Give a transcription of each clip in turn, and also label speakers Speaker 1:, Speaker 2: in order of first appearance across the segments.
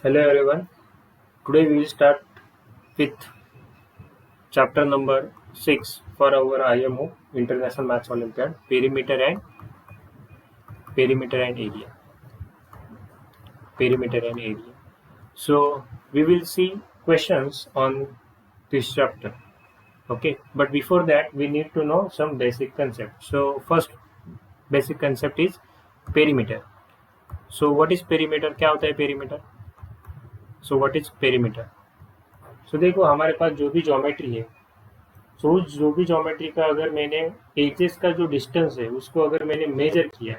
Speaker 1: Hello everyone. Today we will start with chapter number 6 for our IMO International Maths Olympiad perimeter and area. Perimeter and area. So we will see questions on this chapter. Okay, but before that we need to know some basic concepts. So first basic concept is perimeter. So what is perimeter? क्या होता है perimeter? So what is perimeter? So देखो हमारे पास जो भी geometry है तो जो भी ज्योमेट्री का अगर मैंने एजेस का जो डिस्टेंस है उसको अगर मैंने मेजर किया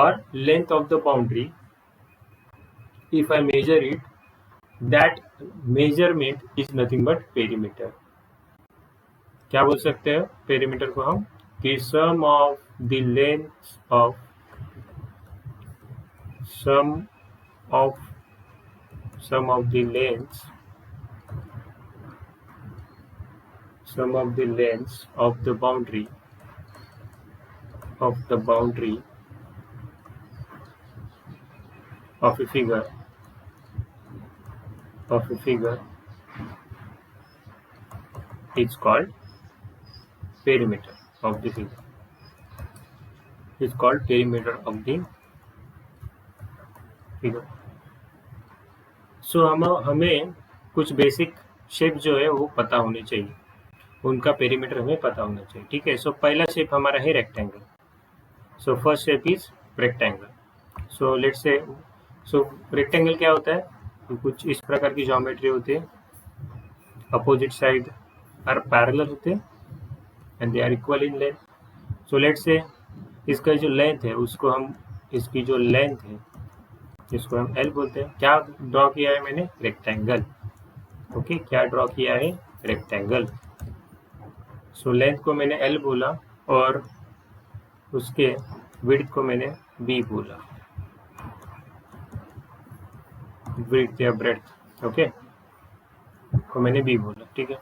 Speaker 1: और length of the boundary if I measure it that measurement is nothing but perimeter. क्या बोल सकते हैं पेरीमीटर को हम कि sum of the length of sum of the length of the boundary of a figure is called perimeter of the figure. Is called perimeter of the figure. So हमें कुछ basic shape जो है वो पता होनी चाहिए, उनका पेरीमीटर हमें पता होना चाहिए। ठीक है, सो पहला शेप हमारा है rectangle. So first shape is rectangle. So let's से रेक्टेंगल क्या होता है, तो कुछ इस प्रकार की ज्योमेट्री होती है, अपोजिट साइड आर पैरेलल होते हैं and they are equal in length. So let's say इसका जो लेंथ है उसको हम इसकी जो लेंथ है इसको हम एल बोलते हैं। क्या ड्रॉ किया है मैंने? रेक्टेंगल। ओके, क्या ड्रॉ किया है? रेक्टेंगल। सो लेंथ को मैंने एल बोला और उसके विड्थ को मैंने बी बोला, विड्थ या ब्रेड्थ। ओके, को मैंने बी बोला। ठीक है,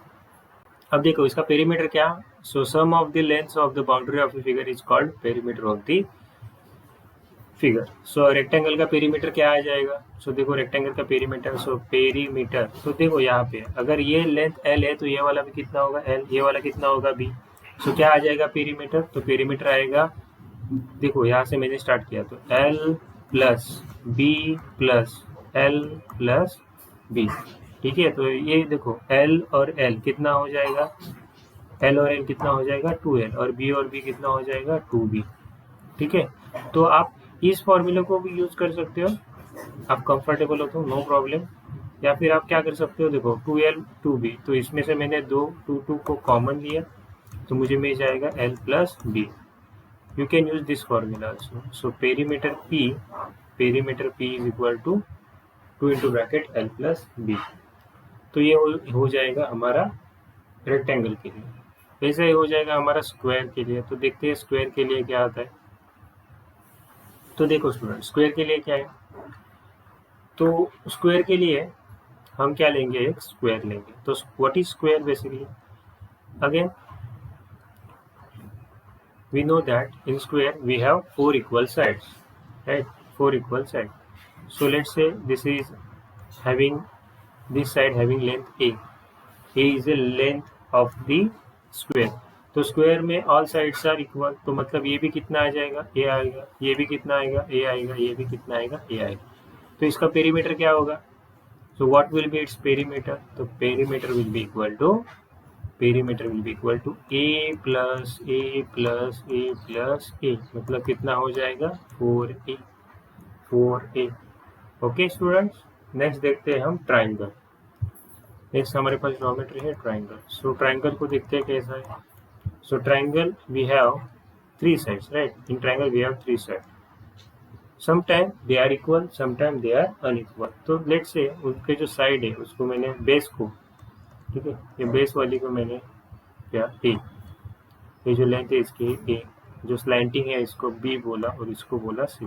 Speaker 1: अब देखो इसका पेरीमीटर क्या? So sum of the lengths of the boundary of the figure is called perimeter of the figure. So rectangle का पेरीमीटर क्या आ जाएगा? सो देखो रेक्टेंगल का पेरीमीटर, सो पेरीमीटर, तो देखो यहाँ पे अगर ये लेंथ एल है तो ये वाला भी कितना होगा? एल। ये वाला कितना होगा? बी। सो क्या आ जाएगा पेरीमीटर? तो पेरीमीटर आएगा, देखो यहाँ से मैंने स्टार्ट किया तो L plus B plus L plus B. ठीक है, तो ये देखो एल और एल कितना हो जाएगा? एल और एल कितना हो जाएगा? 2l, और बी कितना हो जाएगा? 2b। ठीक है, तो आप इस फॉर्मूले को भी यूज कर सकते हो, आप कंफर्टेबल हो तो नो प्रॉब्लम। या फिर आप क्या कर सकते हो, देखो 2l 2b, तो इसमें से मैंने 2 को कॉमन लिया तो मुझे मिल जाएगा l plus B. You can use this formula also. So perimeter p is equal to 2 into bracket l plus B. तो ये हो जाएगा हमारा रेक्टेंगल के लिए। वैसे ही हो जाएगा हमारा स्क्वायर के लिए। तो देखते हैं स्क्वायर के लिए क्या आता है। तो देखो स्टूडेंट, स्क्वायर के लिए क्या है, तो स्क्वायर के लिए हम क्या लेंगे? एक स्क्वायर लेंगे। तो what is square basically? Again we know that in square we have 4 equal sides, right? 4 equal sides. So let's say this is having this side having length a is the length of the square। तो square में all sides are equal, तो मतलब ये भी कितना आ जाएगा? ए आएगा, ये भी कितना आएगा? ए आएगा, ये भी कितना आएगा? ए आएगा। तो इसका पेरीमीटर क्या होगा? So what will be its perimeter? तो perimeter will be equal to a plus a plus a plus a, मतलब कितना हो जाएगा? 4a। ओके स्टूडेंट्स, नेक्स्ट देखते हैं हम ट्राइंगल। नेक्स्ट हमारे पास ज्योमेट्री है ट्राइंगल। सो ट्राइंगल को देखते हैं कैसा है। So triangle we have 3 sides, right? In triangle we have 3 side. Sometime they are equal, sometime they are unequal. तो लेट्स से उनके जो साइड है उसको मैंने बेस को, ठीक है, ये बेस वाली को मैंने क्या ए, ये जो लेंथ है इसकी ए, जो स्लैंटिंग है इसको बी बोला और इसको बोला सी।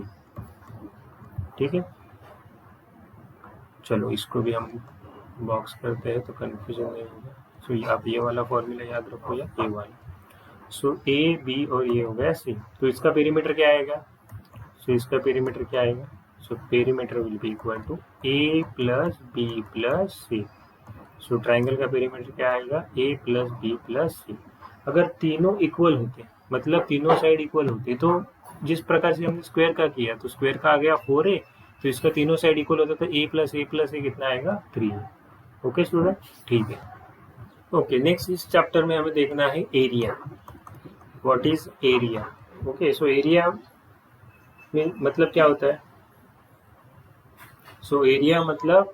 Speaker 1: ठीक है, चलो इसको भी हम बॉक्स करते हैं तो कन्फ्यूजन नहीं होगा। सो आप ये वाला फॉर्मूला याद रखो या ए वाला। सो ए बी और ये हो गया सी। तो इसका पेरीमीटर क्या आएगा? सो इसका पेरीमीटर क्या आएगा? So perimeter will be equal to A plus B plus C. So triangle का पेरीमीटर क्या आएगा, A plus B plus C. अगर तीनों इक्वल होते, मतलब तीनों साइड इक्वल होती, तो जिस प्रकार से हमने स्क्वायर का किया, तो स्क्वायर का आ गया 4a, तो इसका तीनों साइड इक्वल होता तो ए प्लस ए कितना आएगा 3। ओके स्टूडेंट, ठीक है। ओके, नेक्स्ट इस चैप्टर में हमें देखना है area. What is area? Okay, so area में मतलब क्या होता है? सो एरिया मतलब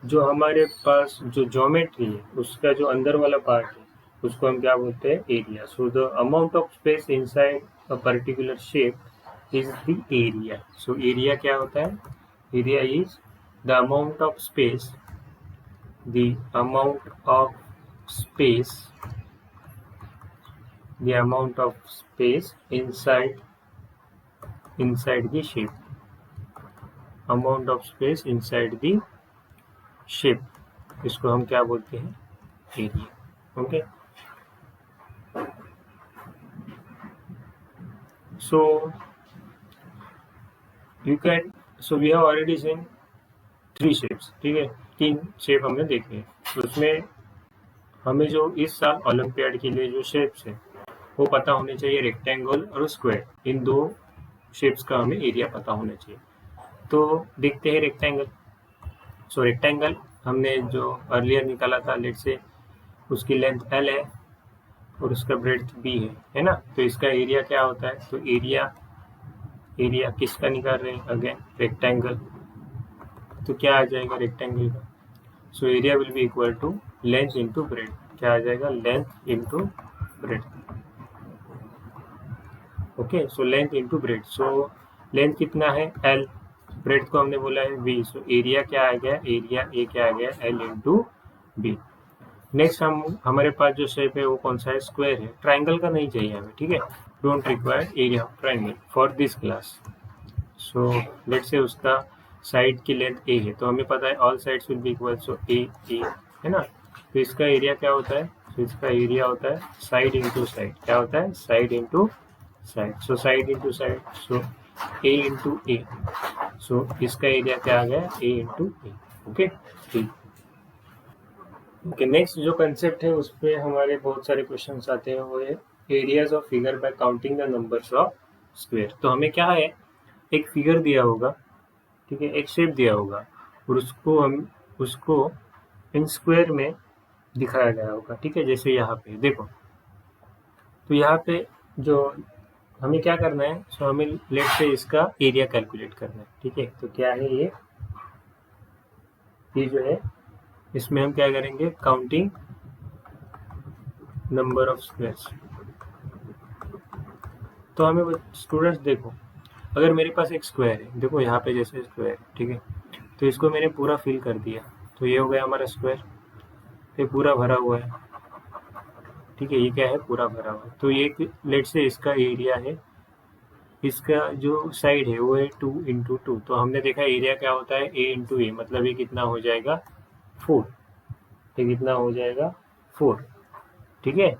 Speaker 1: जो हमारे पास जो ज्योमेट्री है उसका जो अंदर वाला पार्ट है उसको हम क्या बोलते हैं, area. So the amount of space inside a particular shape is the area. So area क्या होता है? Area is the amount of space, the amount of space the amount of space inside the shape, amount of space inside the shape, इसको हम क्या बोलते हैं, area. Okay, so you can, so we have already seen 3 shapes, ठीक है, 3 shape हमने देखे हैं। तो उसमें हमें जो इस साल ओलंपियाड के लिए जो शेप्स है वो पता होने चाहिए, रेक्टेंगल और स्क्वायर, इन 2 शेप्स का हमें एरिया पता होना चाहिए। तो देखते हैं रेक्टेंगल। सो रेक्टेंगल हमने जो अर्लियर निकाला था, लेट से उसकी लेंथ L है और उसका ब्रेड्थ B है ना, तो इसका एरिया क्या होता है? तो एरिया किसका निकाल रहे हैं? Again rectangle. तो क्या आ जाएगा रेक्टेंगल का? So area will be equal to length into breadth. क्या आ जाएगा? Length into breadth. Okay, so length into breadth. So length कितना है? L, ब्रेड्थ को हमने बोला है V। सो एरिया क्या आ गया? एरिया ए क्या आ गया? L into B. नेक्स्ट हमारे पास जो शेप है वो कौन सा है? स्क्वायर है। ट्राइंगल का नहीं चाहिए हमें, ठीक है। Don't require area of triangle for this class. So let से उसका साइड की लेंथ ए है, तो हमें पता है all sides will be equal, so a है ना। तो इसका एरिया क्या होता है? तो इसका एरिया होता है साइड इंटू साइड। क्या होता है? Side into side. So side into side, so a into a. So इसका एरिया क्या आ गया? A into a. ओके, ठीक। ओके, नेक्स्ट जो कंसेप्ट है उस पर हमारे बहुत सारे क्वेश्चंस आते हैं, वो है areas of figure by counting the numbers of square. तो हमें क्या है, एक फिगर दिया होगा, ठीक है, एक शेप दिया होगा और उसको इन स्क्वायर में दिखाया गया होगा, ठीक है। जैसे यहाँ पे देखो, तो यहाँ पे जो हमें क्या करना है, सो हमें लेट से इसका एरिया कैलकुलेट करना है, ठीक है। तो क्या है ये जो है, इसमें हम क्या करेंगे, काउंटिंग नंबर ऑफ स्क्वायर्स। तो हमें स्टूडेंट्स देखो, अगर मेरे पास एक स्क्वायर है, देखो यहाँ पे जैसे स्क्वायर है, ठीक है, तो इसको मैंने पूरा फिल कर दिया, तो ये हो गया हमारा स्क्वायर, ये पूरा भरा हुआ है, ठीक है। ये क्या है? पूरा भरा हुआ है। तो ये लेट से इसका एरिया है, इसका जो साइड है वो है 2 इंटू 2। तो हमने देखा एरिया क्या होता है? ए इंटू ए, मतलब ये कितना हो जाएगा? 4। ये कितना हो जाएगा? 4, ठीक है,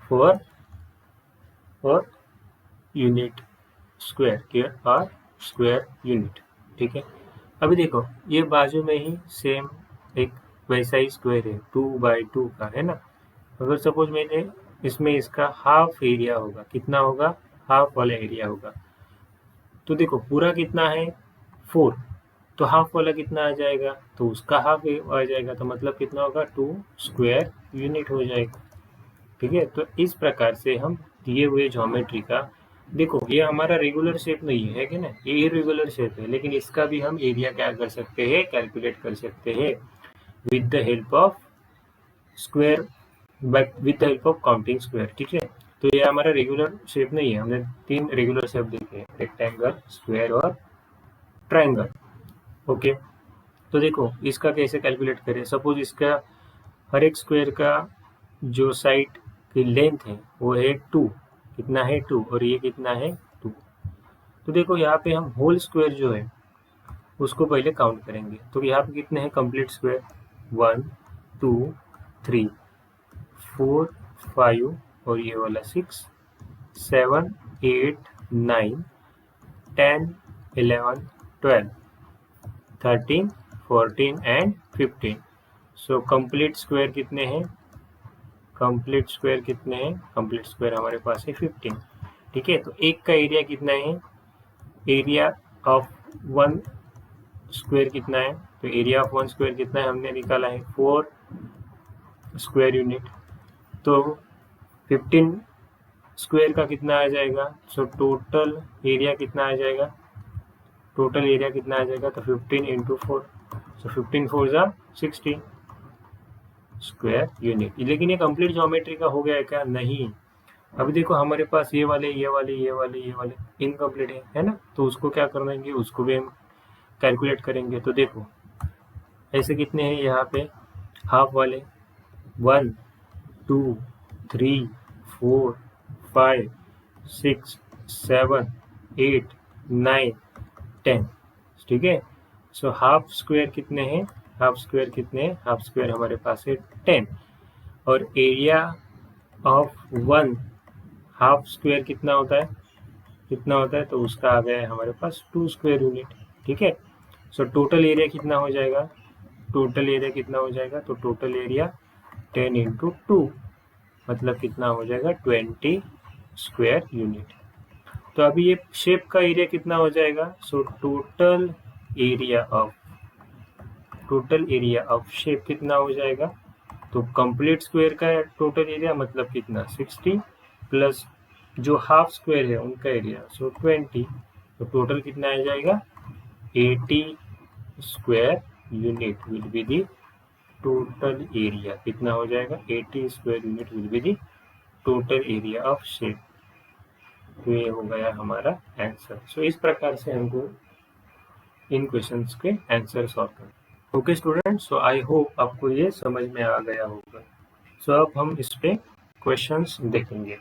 Speaker 1: 4 और यूनिट स्क्वायर के और स्क्वायर यूनिट, ठीक है। अभी देखो ये बाजू में ही सेम एक वैसा ही स्क्वायर है 2/2 का, है ना। अगर सपोज मैंने इसमें इसका हाफ एरिया होगा, कितना होगा? हाफ वाला एरिया होगा। तो देखो पूरा कितना है? 4, तो हाफ वाला कितना आ जाएगा? तो उसका हाफ आ जाएगा, तो मतलब कितना होगा? 2 स्क्वायर यूनिट हो जाएगा, ठीक है। तो इस प्रकार से हम दिए हुए ज्योमेट्री का, देखो ये हमारा रेगुलर शेप नहीं है कि ना, ये इरेगुलर शेप है, लेकिन इसका भी हम एरिया क्या कर सकते हैं? कैलकुलेट कर सकते हैं with the help of square, with the help of counting square, ठीक है। तो ये हमारा रेगुलर शेप नहीं है, हमने 3 रेगुलर शेप देखे हैं, रेक्टेंगल, स्क्वायर और ट्राइंगल। ओके, तो देखो इसका कैसे कैलकुलेट करें। सपोज इसका हर एक स्क्वायर का जो साइड की लेंथ है वो है 2, कितना है? 2, और ये कितना है? 2। तो देखो यहाँ पे हम होल स्क्वायर जो है उसको पहले काउंट करेंगे। तो यहाँ पे कितने हैं कंप्लीट स्क्वायर? 1 2 3 4 5 और ये वाला 6 7 8 9 10 11, 12, 13, 14 एंड 15। सो कंप्लीट स्क्वायर कितने हैं? कंप्लीट स्क्वायर कितने हैं? कंप्लीट स्क्वायर हमारे पास है 15। ठीक है, तो एक का एरिया कितना है? एरिया ऑफ वन स्क्वायर कितना है? तो एरिया ऑफ वन स्क्वायर कितना है हमने निकाला है 4 स्क्वायर यूनिट। तो 15 स्क्वायर का कितना आ जाएगा? सो टोटल एरिया कितना आ जाएगा? टोटल एरिया कितना आ जाएगा? तो 15 इंटू 4, सो 15 4 जा 60 स्क्वायर यूनिट। लेकिन ये कंप्लीट ज्योमेट्री का हो गया है क्या? नहीं। अभी देखो हमारे पास ये वाले इनकम्प्लीट है ना, तो उसको क्या करेंगे? उसको भी हम कैलकुलेट करेंगे। तो देखो ऐसे कितने हैं यहाँ पे हाफ वाले? 1, 2, 3, 4, 5, 6, 7, 8, 9, 10। ठीक है, सो हाफ स्क्वायर कितने हैं? हाफ स्क्वायर कितने हैं? हाफ स्क्वायर हमारे पास है 10। और area of one half square कितना होता है? कितना होता है? तो उसका आ गया है हमारे पास 2 स्क्वायर यूनिट। ठीक है, सो टोटल एरिया कितना हो जाएगा? टोटल एरिया कितना हो जाएगा? तो टोटल एरिया 10 इंटू 2 मतलब कितना हो जाएगा? 20 स्क्वायर यूनिट। तो अभी ये शेप का एरिया कितना हो जाएगा? So total area of shape कितना हो जाएगा? तो कंप्लीट स्क्वायर का टोटल एरिया मतलब कितना? 60 प्लस जो हाफ स्क्वायर है उनका एरिया, सो 20। तो टोटल कितना आ जाएगा? 80 square unit will be the total area. कितना हो जाएगा? 80 square unit will be the total area of shape. तो ये हो गया हमारा आंसर। सो इस प्रकार से हमको इन क्वेश्चंस के आंसर सॉल्व करना। Okay student, so I hope आपको ये समझ में आ गया होगा। सो अब हम इस पे क्वेश्चंस देखेंगे।